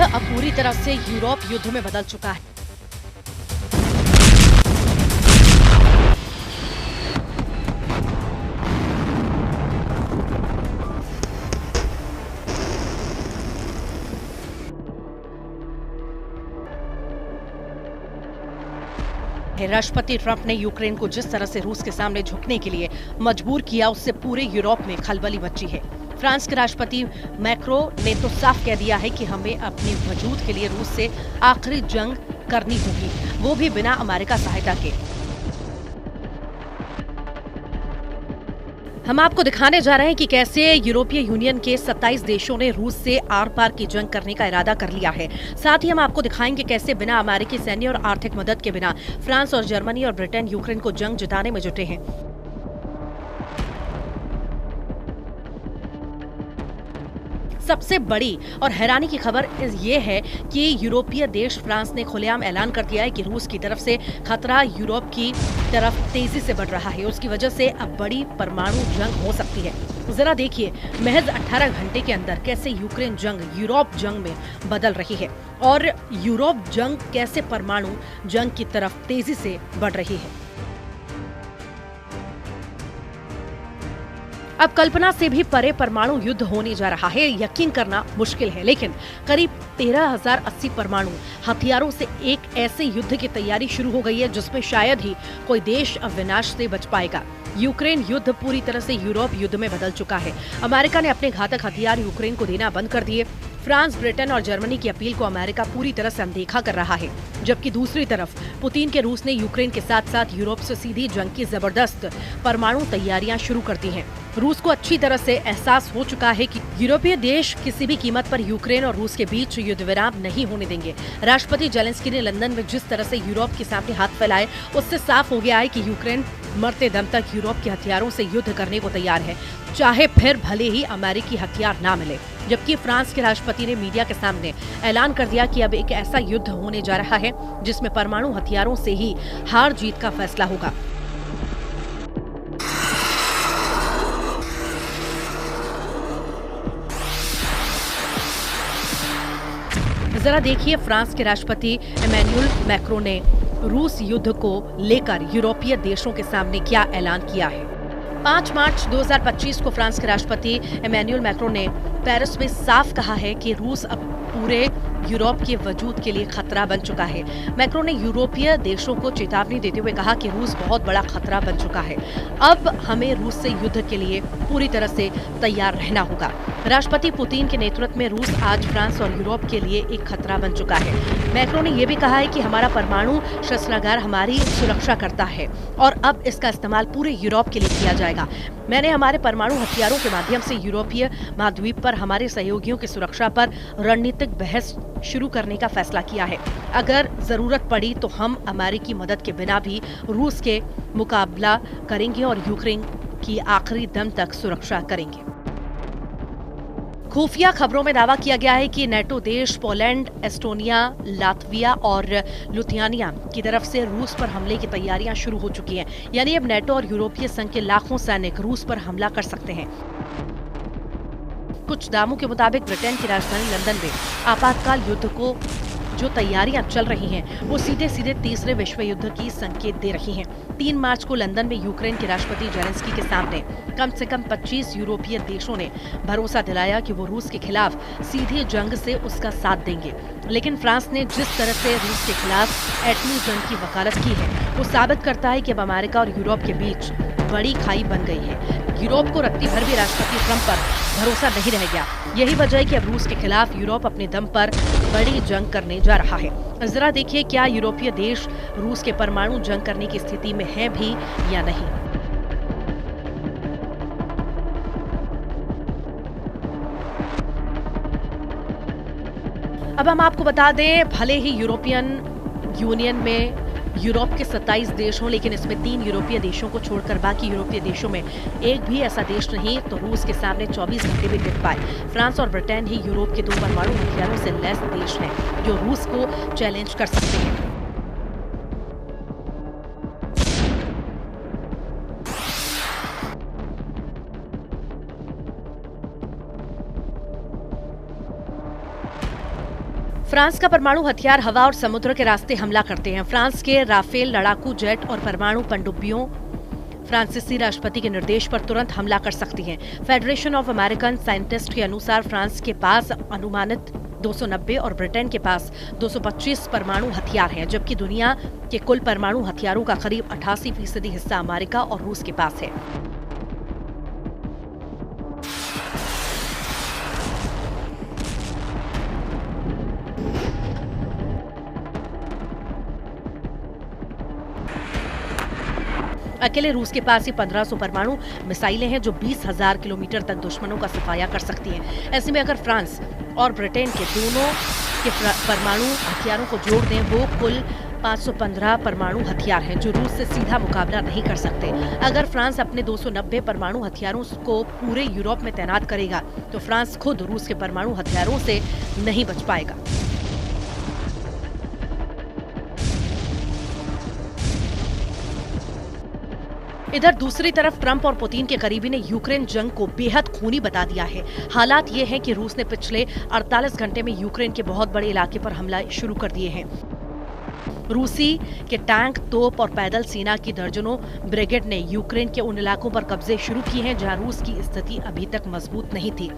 अब पूरी तरह से यूरोप युद्ध में बदल चुका है। राष्ट्रपति ट्रंप ने यूक्रेन को जिस तरह से रूस के सामने झुकने के लिए मजबूर किया, उससे पूरे यूरोप में खलबली मची है। फ्रांस के राष्ट्रपति मैक्रो ने तो साफ कह दिया है कि हमें अपने वजूद के लिए रूस से आखिरी जंग करनी होगी, वो भी बिना अमेरिका सहायता के। हम आपको दिखाने जा रहे हैं कि कैसे यूरोपीय यूनियन के 27 देशों ने रूस से आर पार की जंग करने का इरादा कर लिया है। साथ ही हम आपको दिखाएंगे कैसे बिना अमेरिकी सैन्य और आर्थिक मदद के बिना फ्रांस और जर्मनी और ब्रिटेन यूक्रेन को जंग जिताने में जुटे हैं। सबसे बड़ी और हैरानी की खबर ये है कि यूरोपीय देश फ्रांस ने खुलेआम ऐलान कर दिया है कि रूस की तरफ से खतरा यूरोप की तरफ तेजी से बढ़ रहा है। उसकी वजह से अब बड़ी परमाणु जंग हो सकती है। जरा देखिए, महज 18 घंटे के अंदर कैसे यूक्रेन जंग यूरोप जंग में बदल रही है और यूरोप जंग कैसे परमाणु जंग की तरफ तेजी से बढ़ रही है। अब कल्पना से भी परे परमाणु युद्ध होने जा रहा है। यकीन करना मुश्किल है, लेकिन करीब 13,080 परमाणु हथियारों से एक ऐसे युद्ध की तैयारी शुरू हो गई है जिसमें शायद ही कोई देश अब विनाश से बच पाएगा। यूक्रेन युद्ध पूरी तरह से यूरोप युद्ध में बदल चुका है। अमेरिका ने अपने घातक हथियार यूक्रेन को देना बंद कर दिए। फ्रांस, ब्रिटेन और जर्मनी की अपील को अमेरिका पूरी तरह से अनदेखा कर रहा है, जबकि दूसरी तरफ पुतिन के रूस ने यूक्रेन के साथ साथ यूरोप से सीधी जंग की जबरदस्त परमाणु तैयारियां शुरू कर दी हैं। रूस को अच्छी तरह से एहसास हो चुका है कि यूरोपीय देश किसी भी कीमत पर यूक्रेन और रूस के बीच युद्ध विराम नहीं होने देंगे। राष्ट्रपति जेलेंस्की ने लंदन में जिस तरह से यूरोप के सामने हाथ फैलाए, उससे साफ हो गया है कि यूक्रेन मरते दम तक यूरोप के हथियारों से युद्ध करने को तैयार है, चाहे फिर भले ही अमेरिकी हथियार ना मिले। जबकि फ्रांस के राष्ट्रपति ने मीडिया के सामने ऐलान कर दिया कि अब एक ऐसा युद्ध होने जा रहा है जिसमें परमाणु हथियारों से ही हार जीत का फैसला होगा। जरा देखिए, फ्रांस के राष्ट्रपति इमैनुअल मैक्रों ने रूस युद्ध को लेकर यूरोपीय देशों के सामने क्या ऐलान किया है। 5 मार्च 2025 को फ्रांस के राष्ट्रपति इमैनुअल मैक्रों ने पेरिस में साफ कहा है कि रूस अब पूरे यूरोप के वजूद के लिए खतरा बन चुका है। मैक्रों ने यूरोपीय देशों को चेतावनी देते हुए कहा कि रूस बहुत बड़ा खतरा बन चुका है, अब हमें रूस से युद्ध के लिए पूरी तरह से तैयार रहना होगा। राष्ट्रपति पुतिन के नेतृत्व में रूस आज फ्रांस और यूरोप के लिए एक खतरा बन चुका है। मैक्रों ने यह भी कहा है कि हमारा परमाणु शस्त्रागार हमारी सुरक्षा करता है और अब इसका इस्तेमाल पूरे यूरोप के लिए किया जाएगा। मैंने हमारे परमाणु हथियारों के माध्यम से यूरोपीय महाद्वीप पर हमारे सहयोगियों की सुरक्षा पर रणनीतिक बहस शुरू करने का फैसला किया है। अगर जरूरत पड़ी तो हम अमेरिकी मदद के बिना भी रूस के मुकाबला करेंगे और यूक्रेन की आखिरी दम तक सुरक्षा करेंगे। खुफिया खबरों में दावा किया गया है कि नेटो देश पोलैंड, एस्टोनिया, लातविया और लिथुआनिया की तरफ से रूस पर हमले की तैयारियां शुरू हो चुकी हैं। यानी अब नेटो और यूरोपीय संघ के लाखों सैनिक रूस पर हमला कर सकते हैं। कुछ दावों के मुताबिक ब्रिटेन की राजधानी लंदन में आपातकाल युद्ध को जो तैयारियां चल रही हैं, वो सीधे सीधे तीसरे विश्व युद्ध की संकेत दे रही हैं। 3 मार्च को लंदन में यूक्रेन के राष्ट्रपति जेलेंस्की के सामने कम से कम 25 यूरोपीय देशों ने भरोसा दिलाया कि वो रूस के खिलाफ सीधी जंग से उसका साथ देंगे। लेकिन फ्रांस ने जिस तरह से रूस के खिलाफ एटमी जंग की वकालत की है, वो साबित करता है कि अब अमेरिका और यूरोप के बीच बड़ी खाई बन गई है। यूरोप को रत्ती भर भी राष्ट्रपति ट्रंप पर भरोसा नहीं रह गया। यही वजह है कि अब रूस के खिलाफ यूरोप अपने दम पर बड़ी जंग करने जा रहा है। जरा देखिए, क्या यूरोपीय देश रूस के परमाणु जंग करने की स्थिति में है भी या नहीं। अब हम आपको बता दें, भले ही यूरोपियन यूनियन में यूरोप के 27 देश हों, लेकिन इसमें 3 यूरोपीय देशों को छोड़कर बाकी यूरोपीय देशों में एक भी ऐसा देश नहीं तो रूस के सामने 24 घंटे भी टिक पाए। फ्रांस और ब्रिटेन ही यूरोप के 2 परमाणु हथियारों से लैस देश हैं जो रूस को चैलेंज कर सकते हैं। फ्रांस का परमाणु हथियार हवा और समुद्र के रास्ते हमला करते हैं। फ्रांस के राफेल लड़ाकू जेट और परमाणु पनडुब्बियों फ्रांसीसी राष्ट्रपति के निर्देश पर तुरंत हमला कर सकती हैं। फेडरेशन ऑफ अमेरिकन साइंटिस्ट के अनुसार फ्रांस के पास अनुमानित 290 और ब्रिटेन के पास 225 परमाणु हथियार हैं, जबकि दुनिया के कुल परमाणु हथियारों का करीब 88% हिस्सा अमेरिका और रूस के पास है। अकेले रूस के पास ही 1500 परमाणु मिसाइलें हैं जो 20,000 किलोमीटर तक दुश्मनों का सफाया कर सकती हैं। ऐसे में अगर फ्रांस और ब्रिटेन के दोनों के परमाणु हथियारों को जोड़ दें, वो कुल 515 परमाणु हथियार हैं जो रूस से सीधा मुकाबला नहीं कर सकते। अगर फ्रांस अपने 290 परमाणु हथियारों को पूरे यूरोप में तैनात करेगा तो फ्रांस खुद रूस के परमाणु हथियारों से नहीं बच पाएगा। इधर दूसरी तरफ ट्रंप और पुतिन के करीबी ने यूक्रेन जंग को बेहद खूनी बता दिया है। हालात ये हैं कि रूस ने पिछले 48 घंटे में यूक्रेन के बहुत बड़े इलाके पर हमला शुरू कर दिए हैं। रूसी के टैंक, तोप और पैदल सेना की दर्जनों ब्रिगेड ने यूक्रेन के उन इलाकों पर कब्जे शुरू किए हैं जहां रूस की स्थिति अभी तक मजबूत नहीं थी।